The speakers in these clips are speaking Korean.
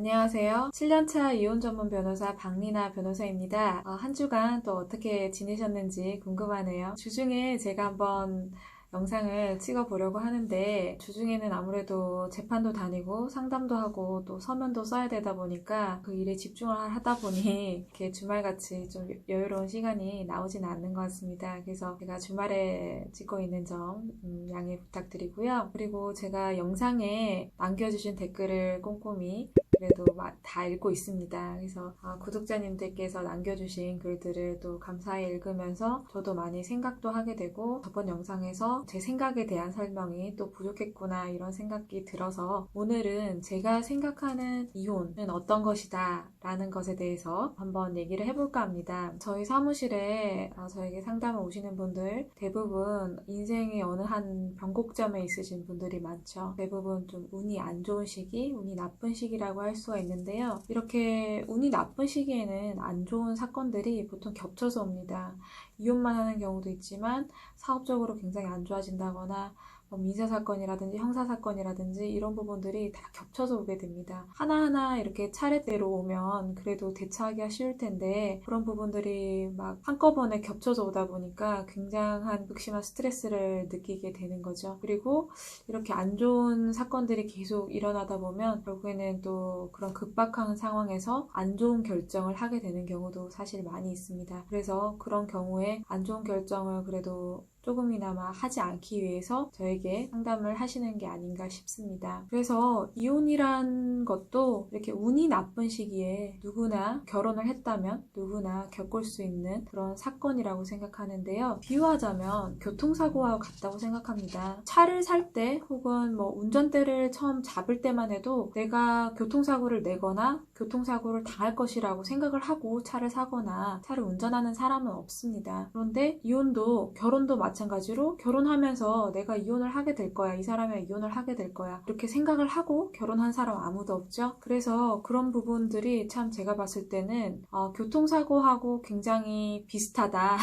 안녕하세요. 7년차 이혼 전문 변호사 박리나 변호사입니다. 한 주간 또 어떻게 지내셨는지 궁금하네요. 주중에 제가 한번 영상을 찍어보려고 하는데 주중에는 아무래도 재판도 다니고 상담도 하고 또 서면도 써야 되다 보니까 그 일에 집중을 하다 보니 이렇게 주말같이 좀 여유로운 시간이 나오진 않는 것 같습니다. 그래서 제가 주말에 찍고 있는 점 양해 부탁드리고요. 그리고 제가 영상에 남겨주신 댓글을 꼼꼼히 그래도 다 읽고 있습니다. 그래서 구독자님들께서 남겨주신 글들을 또 감사히 읽으면서 저도 많이 생각도 하게 되고 저번 영상에서 제 생각에 대한 설명이 또 부족했구나 이런 생각이 들어서 오늘은 제가 생각하는 이혼은 어떤 것이다 라는 것에 대해서 한번 얘기를 해볼까 합니다. 저희 사무실에 저에게 상담을 오시는 분들 대부분 인생의 어느 한 변곡점에 있으신 분들이 많죠. 대부분 좀 운이 안 좋은 시기, 운이 나쁜 시기라고 할 수가 있는데요. 이렇게 운이 나쁜 시기에는 안 좋은 사건들이 보통 겹쳐서 옵니다. 이혼만 하는 경우도 있지만 사업적으로 굉장히 안 좋아진다거나 민사사건이라든지 형사사건이라든지 이런 부분들이 다 겹쳐서 오게 됩니다. 하나하나 이렇게 차례대로 오면 그래도 대처하기가 쉬울 텐데 그런 부분들이 막 한꺼번에 겹쳐서 오다 보니까 굉장한 극심한 스트레스를 느끼게 되는 거죠. 그리고 이렇게 안 좋은 사건들이 계속 일어나다 보면 결국에는 또 그런 급박한 상황에서 안 좋은 결정을 하게 되는 경우도 사실 많이 있습니다. 그래서 그런 경우에 안 좋은 결정을 그래도 조금이나마 하지 않기 위해서 저에게 상담을 하시는 게 아닌가 싶습니다. 그래서 이혼이란 것도 이렇게 운이 나쁜 시기에 누구나 결혼을 했다면 누구나 겪을 수 있는 그런 사건이라고 생각하는데요. 비유하자면 교통사고와 같다고 생각합니다. 차를 살 때 혹은 운전대를 처음 잡을 때만 해도 내가 교통사고를 내거나 교통사고를 당할 것이라고 생각을 하고 차를 사거나 차를 운전하는 사람은 없습니다. 그런데 이혼도 결혼도 마찬가지로 결혼하면서 내가 이혼을 하게 될 거야. 이 사람이랑 이혼을 하게 될 거야. 이렇게 생각을 하고 결혼한 사람 아무도 없죠. 그래서 그런 부분들이 참 제가 봤을 때는 교통사고하고 굉장히 비슷하다.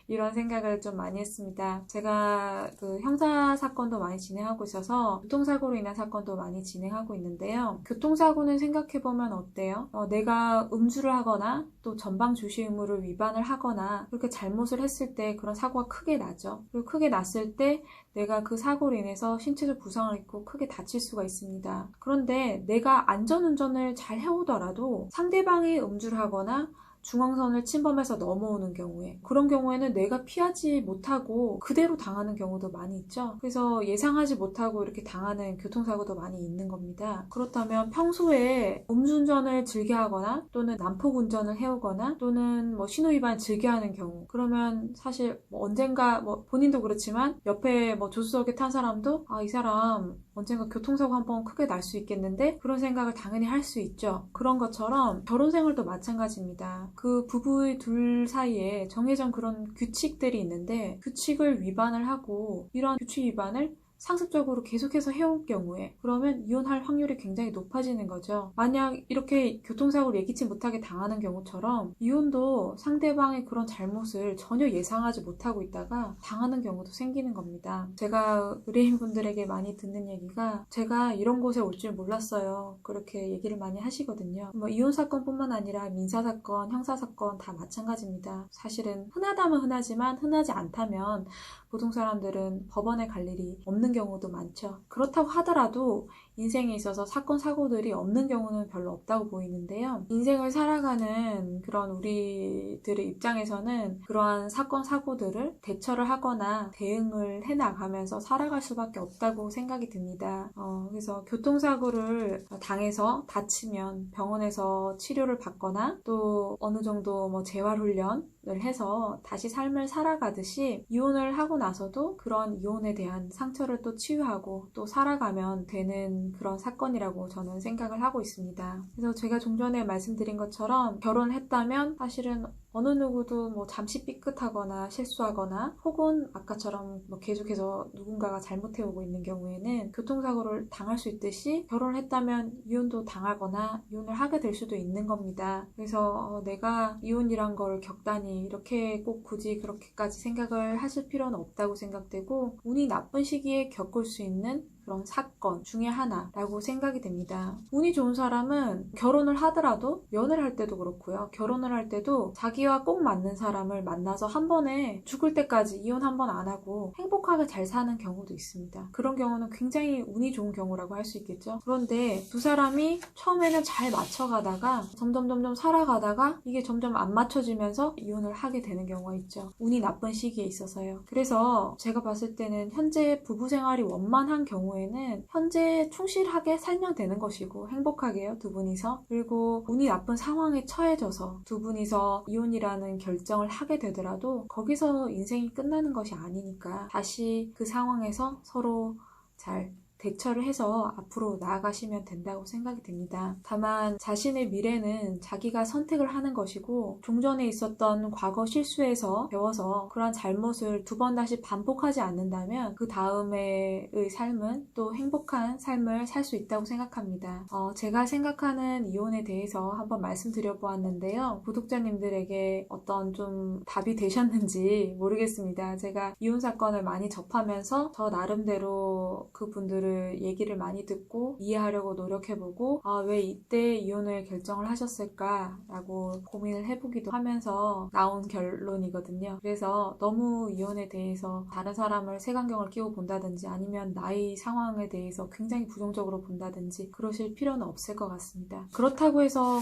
이런 생각을 좀 많이 했습니다. 제가 그 형사사건도 많이 진행하고 있어서 교통사고로 인한 사건도 많이 진행하고 있는데요. 교통사고는 생각해보면 어때요? 내가 음주를 하거나 또 전방 주시 의무를 위반을 하거나 그렇게 잘못을 했을 때 그런 사고가 크게 나죠. 그리고 크게 났을 때 내가 그 사고로 인해서 신체적 부상을 입고 크게 다칠 수가 있습니다. 그런데 내가 안전운전을 잘 해오더라도 상대방이 음주를 하거나 중앙선을 침범해서 넘어오는 경우에 그런 경우에는 내가 피하지 못하고 그대로 당하는 경우도 많이 있죠. 그래서 예상하지 못하고 이렇게 당하는 교통사고도 많이 있는 겁니다. 그렇다면 평소에 음주운전을 즐겨하거나 또는 난폭운전을 해오거나 또는 신호위반을 즐겨하는 경우 그러면 사실 언젠가 본인도 그렇지만 옆에 조수석에 탄 사람도 이 사람 언젠가 교통사고 한번 크게 날 수 있겠는데 그런 생각을 당연히 할 수 있죠. 그런 것처럼 결혼생활도 마찬가지입니다. 그 부부의 둘 사이에 정해진 그런 규칙들이 있는데 규칙을 위반을 하고 이런 규칙 위반을 상습적으로 계속해서 해온 경우에 그러면 이혼할 확률이 굉장히 높아지는 거죠. 만약 이렇게 교통사고를 예기치 못하게 당하는 경우처럼 이혼도 상대방의 그런 잘못을 전혀 예상하지 못하고 있다가 당하는 경우도 생기는 겁니다. 제가 의뢰인분들에게 많이 듣는 얘기가 제가 이런 곳에 올 줄 몰랐어요. 그렇게 얘기를 많이 하시거든요. 이혼 사건뿐만 아니라 민사사건, 형사사건 다 마찬가지입니다. 사실은 흔하다면 흔하지만 흔하지 않다면 보통 사람들은 법원에 갈 일이 없는 경우도 많죠. 그렇다고 하더라도 인생에 있어서 사건, 사고들이 없는 경우는 별로 없다고 보이는데요. 인생을 살아가는 그런 우리들의 입장에서는 그러한 사건, 사고들을 대처를 하거나 대응을 해나가면서 살아갈 수밖에 없다고 생각이 듭니다. 그래서 교통사고를 당해서 다치면 병원에서 치료를 받거나 또 어느 정도 재활훈련을 해서 다시 삶을 살아가듯이 이혼을 하고 나서도 그런 이혼에 대한 상처를 또 치유하고 또 살아가면 되는 그런 사건이라고 저는 생각을 하고 있습니다. 그래서 제가 좀 전에 말씀드린 것처럼 결혼을 했다면 사실은 어느 누구도 잠시 삐끗하거나 실수하거나 혹은 아까처럼 계속해서 누군가가 잘못해오고 있는 경우에는 교통사고를 당할 수 있듯이 결혼을 했다면 이혼도 당하거나 이혼을 하게 될 수도 있는 겁니다. 그래서 내가 이혼이란 걸 겪다니 이렇게 꼭 굳이 그렇게까지 생각을 하실 필요는 없다고 생각되고 운이 나쁜 시기에 겪을 수 있는 그런 사건 중에 하나라고 생각이 됩니다. 운이 좋은 사람은 결혼을 하더라도 연애를 할 때도 그렇고요. 결혼을 할 때도 자기와 꼭 맞는 사람을 만나서 한 번에 죽을 때까지 이혼 한 번 안 하고 행복하게 잘 사는 경우도 있습니다. 그런 경우는 굉장히 운이 좋은 경우라고 할 수 있겠죠. 그런데 두 사람이 처음에는 잘 맞춰가다가 점점 살아가다가 이게 점점 안 맞춰지면서 이혼을 하게 되는 경우가 있죠. 운이 나쁜 시기에 있어서요. 그래서 제가 봤을 때는 현재 부부 생활이 원만한 경우에는 현재 충실하게 살면 되는 것이고 행복하게요, 두 분이서. 그리고 운이 나쁜 상황에 처해져서 두 분이서 이혼이라는 결정을 하게 되더라도 거기서 인생이 끝나는 것이 아니니까 다시 그 상황에서 서로 잘 대처를 해서 앞으로 나아가시면 된다고 생각이 됩니다. 다만 자신의 미래는 자기가 선택을 하는 것이고 종전에 있었던 과거 실수에서 배워서 그런 잘못을 두 번 다시 반복하지 않는다면 그 다음에의 삶은 또 행복한 삶을 살 수 있다고 생각합니다. 제가 생각하는 이혼에 대해서 한번 말씀드려 보았는데요. 구독자님들에게 어떤 좀 답이 되셨는지 모르겠습니다. 제가 이혼 사건을 많이 접하면서 저 나름대로 그분들을 얘기를 많이 듣고 이해하려고 노력해보고 왜 이때 이혼을 결정을 하셨을까라고 고민을 해보기도 하면서 나온 결론이거든요. 그래서 너무 이혼에 대해서 다른 사람을 색안경을 끼고 본다든지 아니면 나의 상황에 대해서 굉장히 부정적으로 본다든지 그러실 필요는 없을 것 같습니다. 그렇다고 해서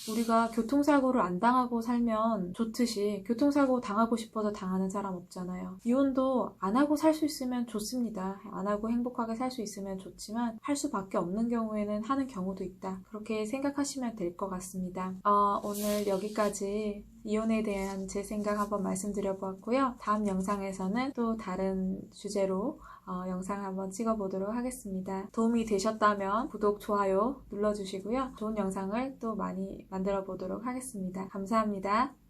우리가 교통사고를 안 당하고 살면 좋듯이 교통사고 당하고 싶어서 당하는 사람 없잖아요. 이혼도 안 하고 살 수 있으면 좋습니다. 안 하고 행복하게 살 수 있으면 좋지만 할 수밖에 없는 경우에는 하는 경우도 있다. 그렇게 생각하시면 될 것 같습니다. 오늘 여기까지 이혼에 대한 제 생각 한번 말씀드려 보았고요. 다음 영상에서는 또 다른 주제로 영상 한번 찍어보도록 하겠습니다. 도움이 되셨다면 구독, 좋아요 눌러주시고요. 좋은 영상을 또 많이 만들어 보도록 하겠습니다. 감사합니다.